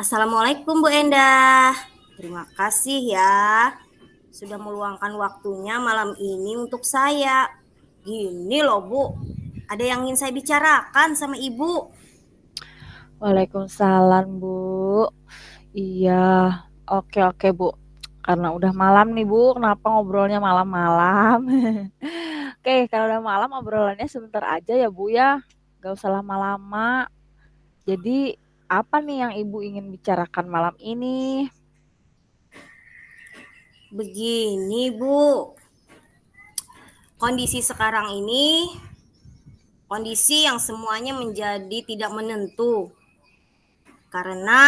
Assalamualaikum Bu Endah. Terima kasih ya sudah meluangkan waktunya malam ini untuk saya. Gini loh Bu, ada yang ingin saya bicarakan sama Ibu. Waalaikumsalam, Bu. Iya, oke, Bu. Karena udah malam nih, Bu, kenapa ngobrolnya malam-malam? Oke, kalau udah malam obrolannya sebentar aja ya, Bu ya. Gak usah lama-lama. Jadi, apa nih yang Ibu ingin bicarakan malam ini? Begini Bu, kondisi sekarang ini kondisi yang semuanya menjadi tidak menentu karena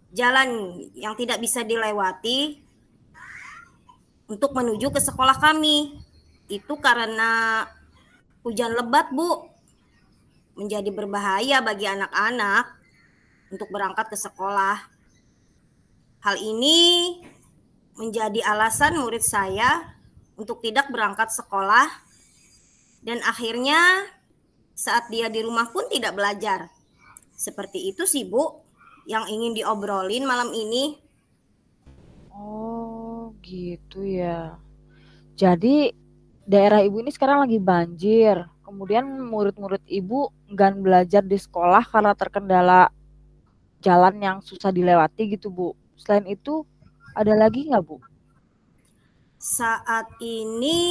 jalan yang tidak bisa dilewati untuk menuju ke sekolah kami. Itu karena hujan lebat, Bu, menjadi berbahaya bagi anak-anak untuk berangkat ke sekolah. Hal ini menjadi alasan murid saya untuk tidak berangkat sekolah dan akhirnya saat dia di rumah pun tidak belajar. Seperti itu sih Bu yang ingin diobrolin malam ini. Oh, gitu ya. Jadi, daerah Ibu ini sekarang lagi banjir. Kemudian murid-murid Ibu enggan belajar di sekolah karena terkendala jalan yang susah dilewati gitu, Bu. Selain itu, ada lagi nggak, Bu? Saat ini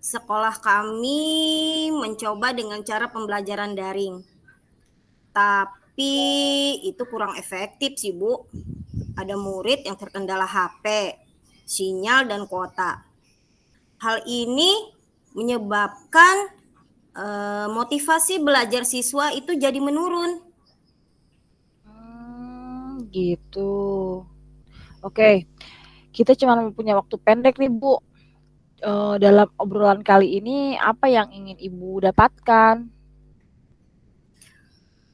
sekolah kami mencoba dengan cara pembelajaran daring. Tapi itu kurang efektif sih Bu. Ada murid yang terkendala HP, sinyal dan kuota. Hal ini menyebabkan motivasi belajar siswa itu jadi menurun. Gitu. Oke, kita cuma punya waktu pendek nih, Bu. Dalam obrolan kali ini, apa yang ingin Ibu dapatkan?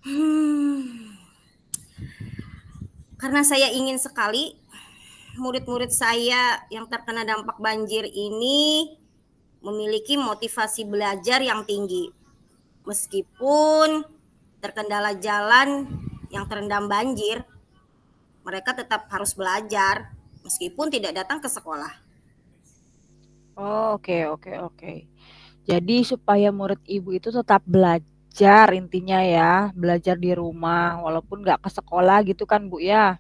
Hmm, karena saya ingin sekali murid-murid saya yang terkena dampak banjir ini memiliki motivasi belajar yang tinggi. Meskipun terkendala jalan yang terendam banjir, mereka tetap harus belajar meskipun tidak datang ke sekolah. Oh, oke. Jadi supaya murid Ibu itu tetap belajar intinya ya, belajar di rumah walaupun nggak ke sekolah gitu kan, Bu ya?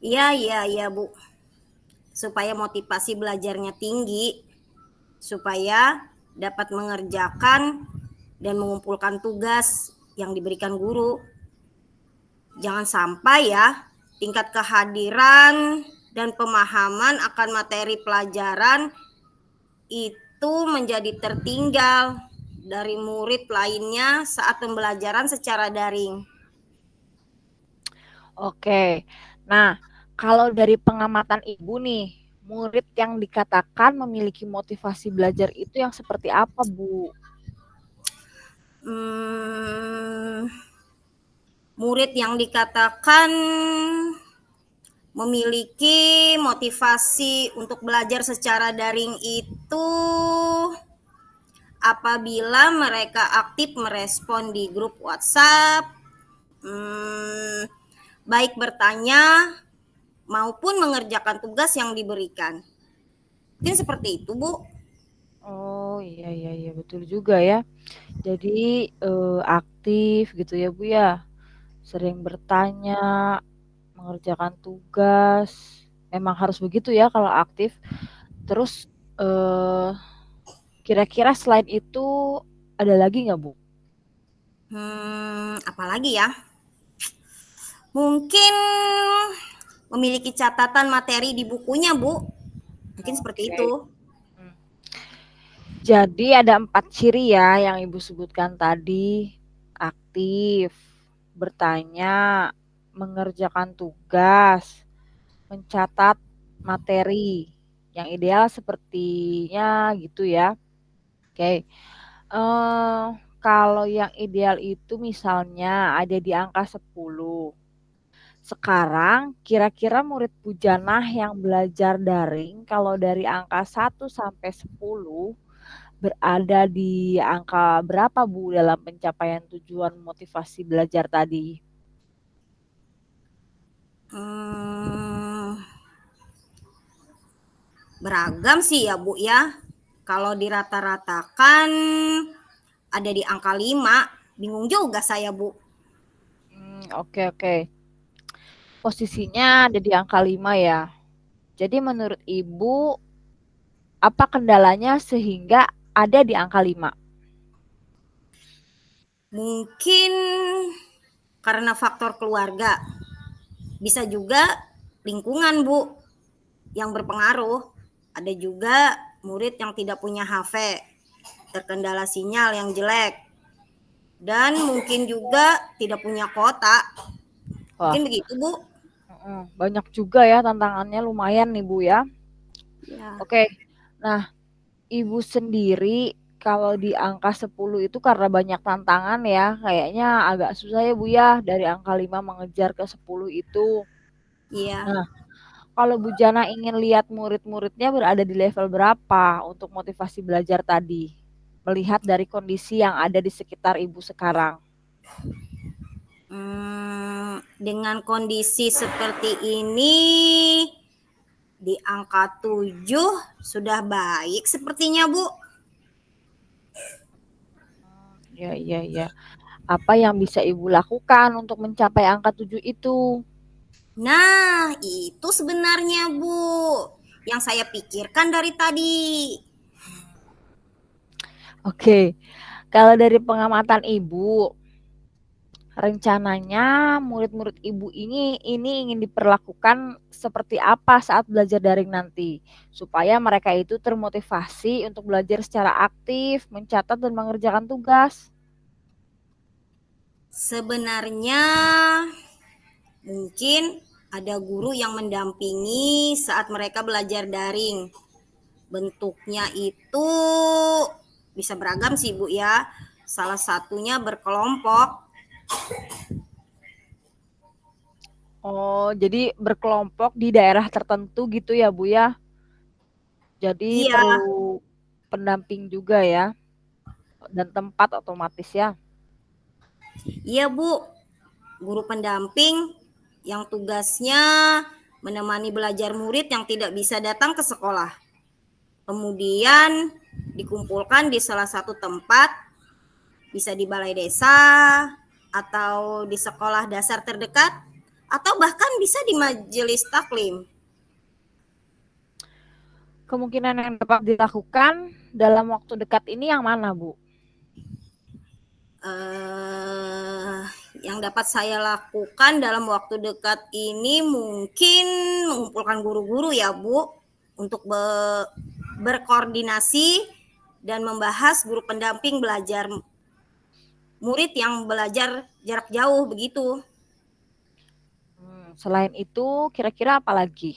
Iya, Bu. Supaya motivasi belajarnya tinggi, supaya dapat mengerjakan dan mengumpulkan tugas yang diberikan guru. Jangan sampai ya tingkat kehadiran dan pemahaman akan materi pelajaran itu menjadi tertinggal dari murid lainnya saat pembelajaran secara daring. Oke. Nah, kalau dari pengamatan Ibu nih, murid yang dikatakan memiliki motivasi belajar itu yang seperti apa, Bu? Hmm, murid yang dikatakan memiliki motivasi untuk belajar secara daring itu apabila mereka aktif merespon di grup WhatsApp, hmm, baik bertanya maupun mengerjakan tugas yang diberikan. Mungkin seperti itu, Bu. Oh, iya, betul juga ya. Jadi aktif gitu ya, Bu ya. Sering bertanya, mengerjakan tugas. Memang harus begitu ya kalau aktif. Terus eh, kira-kira selain itu ada lagi nggak, Bu? Apalagi ya? Mungkin memiliki catatan materi di bukunya, Bu. Mungkin seperti Oke. itu. Hmm. Jadi ada 4 ciri ya yang Ibu sebutkan tadi. Aktif, bertanya, mengerjakan tugas, mencatat materi. Yang ideal sepertinya gitu ya. Oke. Kalau yang ideal itu misalnya ada di angka 10. Sekarang kira-kira murid Pujanah yang belajar daring kalau dari angka 1 sampai 10 berada di angka berapa Bu dalam pencapaian tujuan motivasi belajar tadi? Hmm, beragam sih ya Bu ya. Kalau dirata-ratakan ada di angka 5. Bingung juga saya Bu. Oke oke. Posisinya ada di angka 5 ya. Jadi menurut Ibu, apa kendalanya sehingga ada di angka 5? Mungkin karena faktor keluarga. Bisa juga lingkungan Bu yang berpengaruh. Ada juga murid yang tidak punya HP, terkendala sinyal yang jelek, dan mungkin juga tidak punya kuota. Wah, Mungkin begitu Bu. banyak juga ya tantangannya lumayan nih Bu ya. Ya. Oke, nah Ibu sendiri kalau di angka 10 itu karena banyak tantangan ya, kayaknya agak susah ya Bu ya dari angka 5 mengejar ke 10 itu. Iya. Nah, kalau Bu Jana ingin lihat murid-muridnya berada di level berapa untuk motivasi belajar tadi? Melihat dari kondisi yang ada di sekitar Ibu sekarang. Dengan kondisi seperti ini di angka 7 sudah baik sepertinya Bu. Ya, iya, iya. Apa yang bisa Ibu lakukan untuk mencapai angka 7 itu? Nah, itu sebenarnya Bu yang saya pikirkan dari tadi. Oke, kalau dari pengamatan Ibu, rencananya murid-murid Ibu ini ingin diperlakukan seperti apa saat belajar daring nanti, supaya mereka itu termotivasi untuk belajar secara aktif, mencatat dan mengerjakan tugas. Sebenarnya mungkin ada guru yang mendampingi saat mereka belajar daring. Bentuknya itu bisa beragam sih Bu ya. Salah satunya berkelompok. Oh, jadi berkelompok di daerah tertentu gitu ya, Bu ya. Jadi Iya, perlu pendamping juga ya, dan tempat otomatis ya. iya Bu. Guru pendamping yang tugasnya menemani belajar murid yang tidak bisa datang ke sekolah. Kemudian dikumpulkan di salah satu tempat, bisa di balai desa atau di sekolah dasar terdekat atau bahkan bisa di majelis taklim. Kemungkinan yang dapat dilakukan dalam waktu dekat ini yang mana, Bu? eh, yang dapat saya lakukan dalam waktu dekat ini mungkin mengumpulkan guru-guru ya Bu untuk berkoordinasi dan membahas guru pendamping belajar murid yang belajar jarak jauh begitu. Selain itu, kira-kira apa lagi?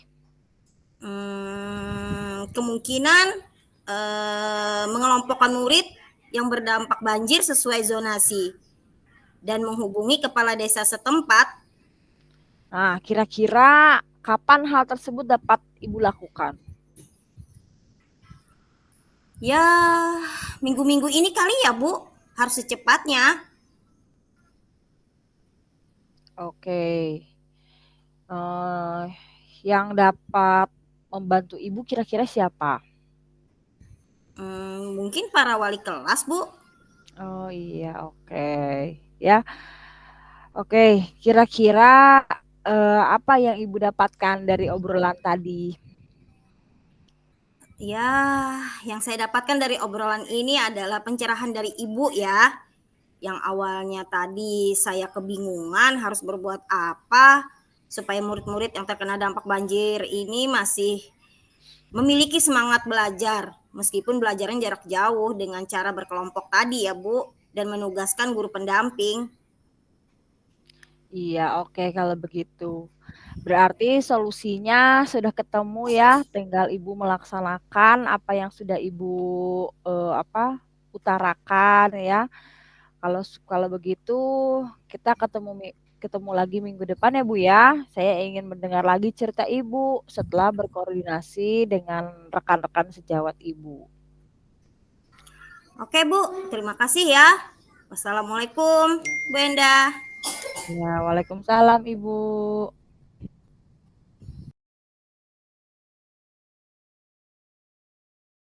Kemungkinan mengelompokkan murid yang berdampak banjir sesuai zonasi dan menghubungi kepala desa setempat. Nah, kira-kira kapan hal tersebut dapat Ibu lakukan? Ya, minggu-minggu ini kali ya Bu, harus secepatnya. Oke. Eh, yang dapat membantu Ibu kira-kira siapa? Mungkin para wali kelas Bu. Oh iya, oke. Ya, oke. Kira-kira apa yang Ibu dapatkan dari obrolan tadi? Ya, yang saya dapatkan dari obrolan ini adalah pencerahan dari Ibu ya. Yang awalnya tadi saya kebingungan harus berbuat apa supaya murid-murid yang terkena dampak banjir ini masih memiliki semangat belajar meskipun belajarnya jarak jauh dengan cara berkelompok tadi ya Bu dan menugaskan guru pendamping. Iya, oke kalau begitu. Berarti solusinya sudah ketemu ya, tinggal Ibu melaksanakan apa yang sudah Ibu utarakan ya. Kalau kalau begitu kita ketemu lagi minggu depan ya Bu ya. Saya ingin mendengar lagi cerita Ibu setelah berkoordinasi dengan rekan-rekan sejawat Ibu. Oke Bu, terima kasih ya. Wassalamualaikum Bu Endah. Ya, waalaikumsalam Ibu.